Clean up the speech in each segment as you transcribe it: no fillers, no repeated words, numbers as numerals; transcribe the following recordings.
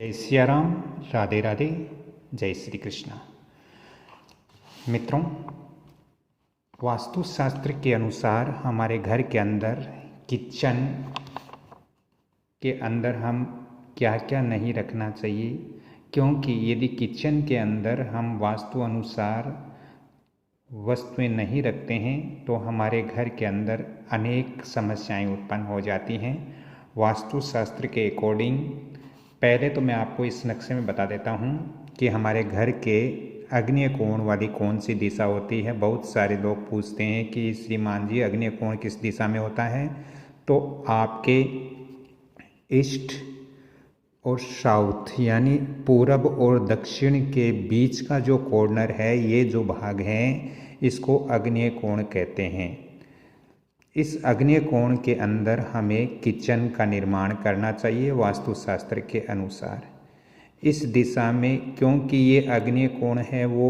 जय सिया राम, राधे राधे, जय श्री कृष्णा। मित्रों, वास्तुशास्त्र के अनुसार हमारे घर के अंदर किचन के अंदर हम क्या क्या नहीं रखना चाहिए, क्योंकि यदि किचन के अंदर हम वास्तु अनुसार वस्तुएं नहीं रखते हैं तो हमारे घर के अंदर अनेक समस्याएं उत्पन्न हो जाती हैं। वास्तुशास्त्र के अकॉर्डिंग पहले तो मैं आपको इस नक्शे में बता देता हूँ कि हमारे घर के आग्नेय कोण वाली कौन सी दिशा होती है। बहुत सारे लोग पूछते हैं कि श्रीमान जी आग्नेय कोण किस दिशा में होता है। तो आपके ईस्ट और साउथ यानी पूरब और दक्षिण के बीच का जो कॉर्नर है, ये जो भाग है इसको आग्नेय कोण कहते हैं। इस आग्नेय कोण के अंदर हमें किचन का निर्माण करना चाहिए वास्तुशास्त्र के अनुसार। इस दिशा में, क्योंकि ये आग्नेय कोण है वो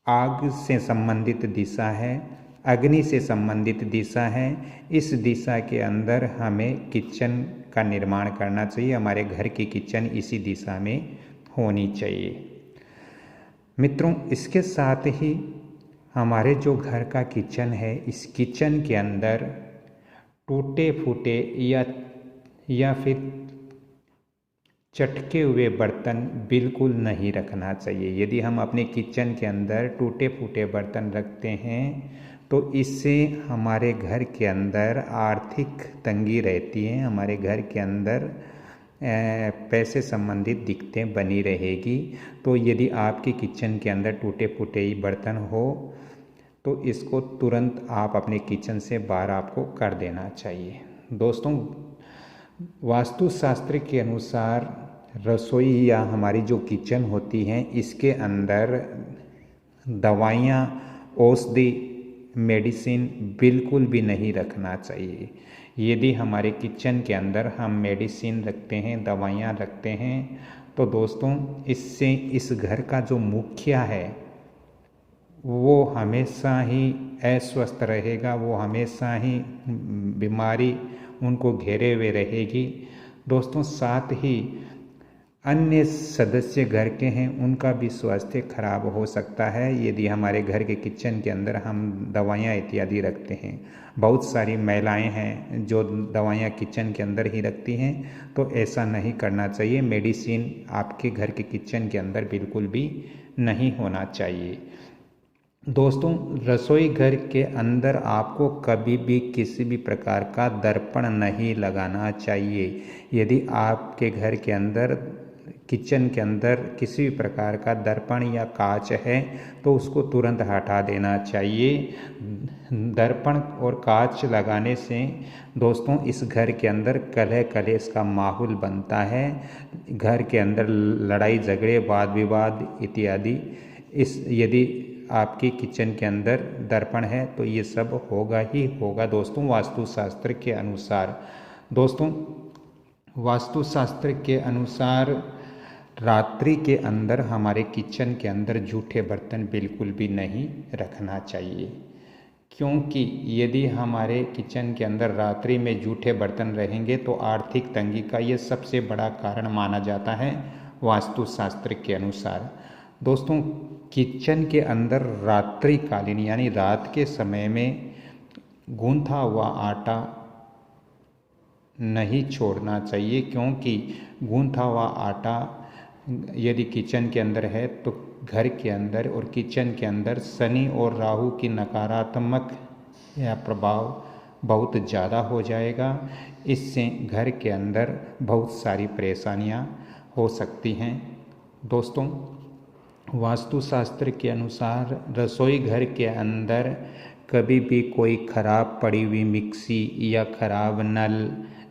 आग से संबंधित दिशा है, अग्नि से संबंधित दिशा है, इस दिशा के अंदर हमें किचन का निर्माण करना चाहिए। हमारे घर की किचन इसी दिशा में होनी चाहिए। मित्रों, इसके साथ ही हमारे जो घर का किचन है, इस किचन के अंदर टूटे फूटे या फिर चटके हुए बर्तन बिल्कुल नहीं रखना चाहिए। यदि हम अपने किचन के अंदर टूटे फूटे बर्तन रखते हैं तो इससे हमारे घर के अंदर आर्थिक तंगी रहती है, हमारे घर के अंदर पैसे संबंधित दिक्कतें बनी रहेगी। तो यदि आपके किचन के अंदर टूटे फूटे बर्तन हो तो इसको तुरंत आप अपने किचन से बाहर आपको कर देना चाहिए। दोस्तों, वास्तुशास्त्र के अनुसार रसोई या हमारी जो किचन होती हैं, इसके अंदर दवाइयाँ, औषधि, मेडिसिन बिल्कुल भी नहीं रखना चाहिए। यदि हमारे किचन के अंदर हम मेडिसिन रखते हैं, दवाइयाँ रखते हैं, तो दोस्तों इससे इस घर का जो मुखिया है वो हमेशा ही अस्वस्थ रहेगा, वो हमेशा ही बीमारी उनको घेरे हुए रहेगी। दोस्तों, साथ ही अन्य सदस्य घर के हैं उनका भी स्वास्थ्य खराब हो सकता है यदि हमारे घर के किचन के अंदर हम दवाइयाँ इत्यादि रखते हैं। बहुत सारी महिलाएं हैं जो दवाइयाँ किचन के अंदर ही रखती हैं, तो ऐसा नहीं करना चाहिए। मेडिसिन आपके घर के किचन के अंदर बिल्कुल भी नहीं होना चाहिए। दोस्तों, रसोई घर के अंदर आपको कभी भी किसी भी प्रकार का दर्पण नहीं लगाना चाहिए। यदि आपके घर के अंदर किचन के अंदर किसी भी प्रकार का दर्पण या कांच है तो उसको तुरंत हटा देना चाहिए। दर्पण और कांच लगाने से दोस्तों इस घर के अंदर कलह कलेश का माहौल बनता है। घर के अंदर लड़ाई झगड़े, वाद विवाद इत्यादि यदि आपकी किचन के अंदर दर्पण है तो ये सब होगा ही होगा दोस्तों, वास्तुशास्त्र के अनुसार। दोस्तों, वास्तुशास्त्र के अनुसार रात्रि के अंदर हमारे किचन के अंदर जूठे बर्तन बिल्कुल भी नहीं रखना चाहिए, क्योंकि यदि हमारे किचन के अंदर रात्रि में जूठे बर्तन रहेंगे तो आर्थिक तंगी का ये सबसे बड़ा कारण माना जाता है वास्तुशास्त्र के अनुसार। दोस्तों, किचन के अंदर रात्रिकालीन यानी रात के समय में गूंथा हुआ आटा नहीं छोड़ना चाहिए, क्योंकि गूंथा हुआ आटा यदि किचन के अंदर है तो घर के अंदर और किचन के अंदर शनि और राहु की नकारात्मक या प्रभाव बहुत ज़्यादा हो जाएगा। इससे घर के अंदर बहुत सारी परेशानियां हो सकती हैं। दोस्तों, वास्तुशास्त्र के अनुसार रसोई घर के अंदर कभी भी कोई खराब पड़ी हुई मिक्सी या खराब नल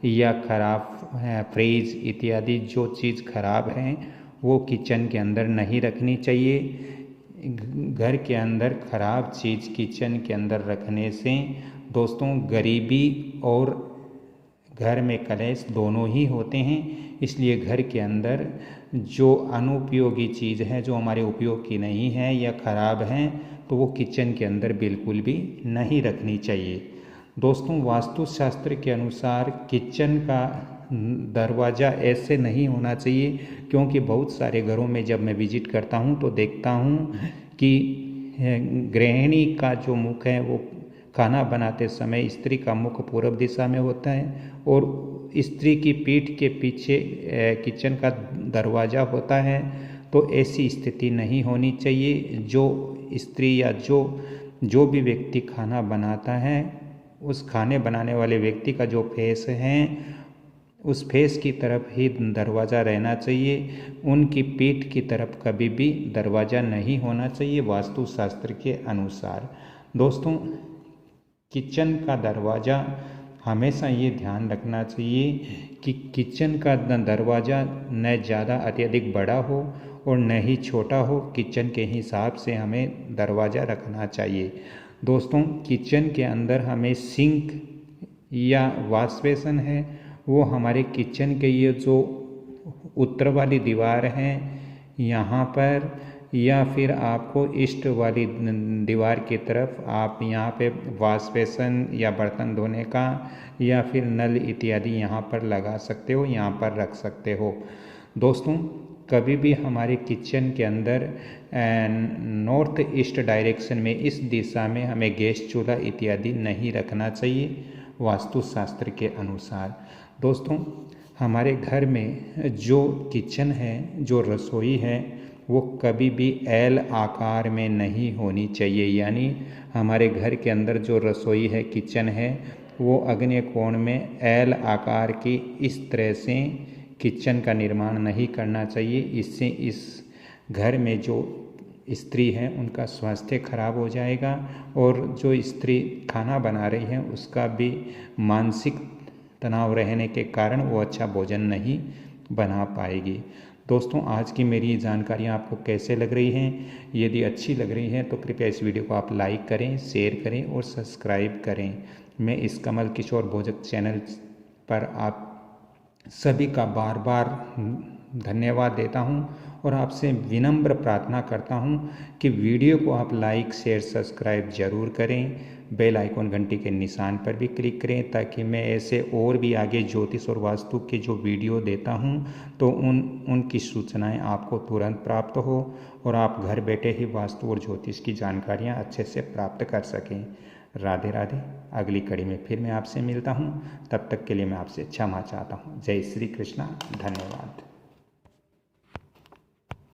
या खराब फ्रिज इत्यादि जो चीज़ खराब है वो किचन के अंदर नहीं रखनी चाहिए। घर के अंदर खराब चीज़ किचन के अंदर रखने से दोस्तों गरीबी और घर में कलेश दोनों ही होते हैं। इसलिए घर के अंदर जो अनुपयोगी चीज़ है, जो हमारे उपयोग की नहीं है या खराब है, तो वो किचन के अंदर बिल्कुल भी नहीं रखनी चाहिए। दोस्तों, वास्तुशास्त्र के अनुसार किचन का दरवाज़ा ऐसे नहीं होना चाहिए, क्योंकि बहुत सारे घरों में जब मैं विजिट करता हूँ तो देखता हूँ कि गृहिणी का जो मुख है वो खाना बनाते समय स्त्री का मुख पूर्व दिशा में होता है और स्त्री की पीठ के पीछे किचन का दरवाज़ा होता है। तो ऐसी स्थिति नहीं होनी चाहिए। जो स्त्री या जो भी व्यक्ति खाना बनाता है, उस खाने बनाने वाले व्यक्ति का जो फेस है उस फेस की तरफ ही दरवाज़ा रहना चाहिए। उनकी पीठ की तरफ कभी भी दरवाज़ा नहीं होना चाहिए वास्तुशास्त्र के अनुसार। दोस्तों, किचन का दरवाज़ा हमेशा ये ध्यान रखना चाहिए कि किचन का दरवाज़ा न ज़्यादा अत्यधिक बड़ा हो और न ही छोटा हो। किचन के हिसाब से हमें दरवाज़ा रखना चाहिए। दोस्तों, किचन के अंदर हमें सिंक या वॉश बेसिन है वो हमारे किचन के ये जो उत्तर वाली दीवार है यहाँ पर, या फिर आपको ईस्ट वाली दीवार की तरफ आप यहाँ पे वॉश बेसिन या बर्तन धोने का या फिर नल इत्यादि यहाँ पर लगा सकते हो, यहाँ पर रख सकते हो। दोस्तों, कभी भी हमारे किचन के अंदर नॉर्थ ईस्ट डायरेक्शन में, इस दिशा में हमें गैस चूल्हा इत्यादि नहीं रखना चाहिए वास्तुशास्त्र के अनुसार। दोस्तों, हमारे घर में जो किचन है, जो रसोई है, वो कभी भी एल आकार में नहीं होनी चाहिए। यानी हमारे घर के अंदर जो रसोई है, किचन है, वो आग्नेय कोण में एल आकार की इस तरह से किचन का निर्माण नहीं करना चाहिए। इससे इस घर में जो स्त्री है उनका स्वास्थ्य खराब हो जाएगा और जो स्त्री खाना बना रही है उसका भी मानसिक तनाव रहने के कारण वो अच्छा भोजन नहीं बना पाएगी। दोस्तों, आज की मेरी ये जानकारियाँ आपको कैसे लग रही हैं? यदि अच्छी लग रही हैं तो कृपया इस वीडियो को आप लाइक करें, शेयर करें और सब्सक्राइब करें। मैं इस कमल किशोर भोजक चैनल पर आप सभी का बार बार धन्यवाद देता हूं और आपसे विनम्र प्रार्थना करता हूं कि वीडियो को आप लाइक, शेयर, सब्सक्राइब जरूर करें। बेल आइकॉन घंटी के निशान पर भी क्लिक करें ताकि मैं ऐसे और भी आगे ज्योतिष और वास्तु के जो वीडियो देता हूं तो उनकी सूचनाएं आपको तुरंत प्राप्त हो और आप घर बैठे ही वास्तु और ज्योतिष की जानकारियां अच्छे से प्राप्त कर सकें। राधे राधे। अगली कड़ी में फिर मैं आपसे मिलता हूं। तब तक के लिए मैं आपसे क्षमा चाहता हूं। जय श्री कृष्णा। धन्यवाद।